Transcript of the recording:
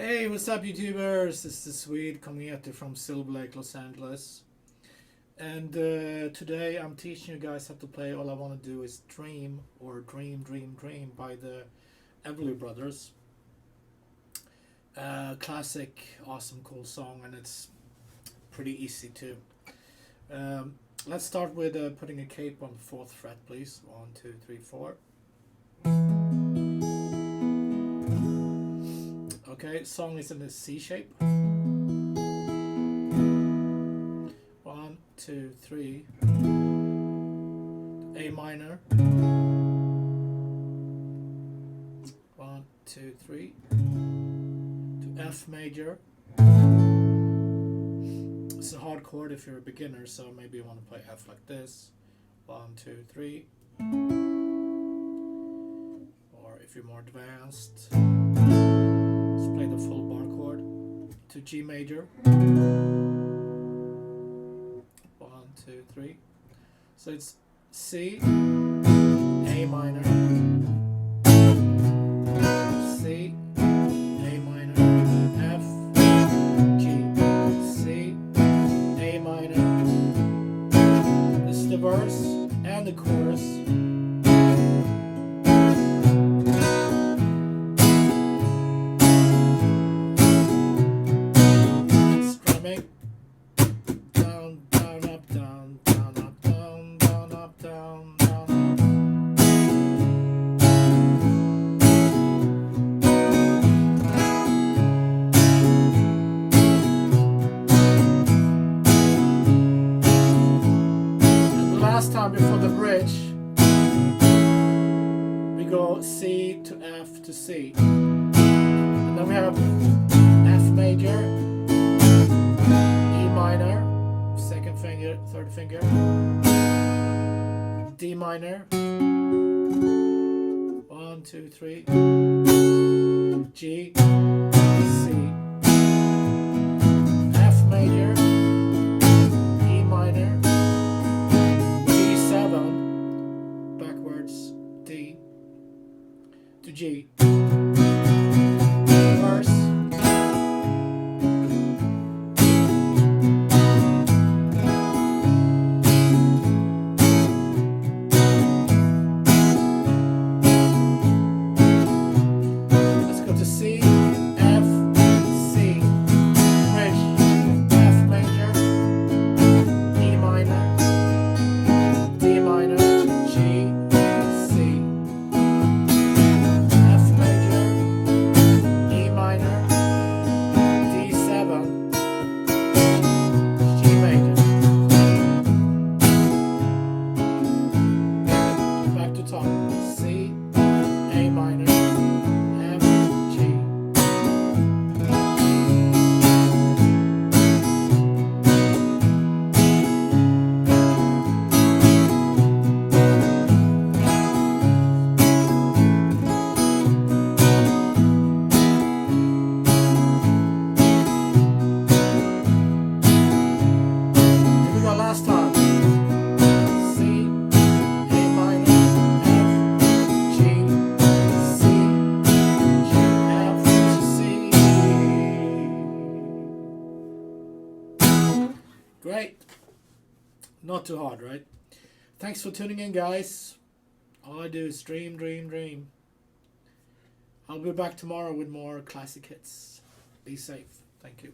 Hey, what's up, YouTubers? This is Swede coming at you from Silver Lake, Los Angeles. And today I'm teaching you guys how to play All I Want to Do Is Dream, or Dream, Dream, Dream by the Everly Brothers. Classic, awesome, cool song, and it's pretty easy too. Let's start with putting a cape on the 4th fret, please. 1, 2, 3, 4. Okay, song is in the C shape. 1, 2, 3. A minor. 1, 2, 3. To F major. It's a hard chord if you're a beginner, so maybe you want to play F like this. 1, 2, 3. Or if you're more advanced, play the full bar chord to G major. 1, 2, 3. So it's C, A minor, C, A minor, F, G, C, A minor. This is the verse and the chorus. Time before the bridge, we go C to F to C, and then we have F major, E minor, 2nd finger, 3rd finger, D minor, 1, 2, 3, G, C, F major, E minor, backwards, D to G. Verse. Let's go to C, F, C, bridge, F major, E minor, D minor, G, C, F major, E minor, D7, G major. Back to top. C, A minor, F, G. Here we go, last time. C, A minor, F, G, C, G, F, C. Great. Not too hard, right? Thanks for tuning in, guys. All I do is dream, dream, dream. I'll be back tomorrow with more classic hits. Be safe. Thank you.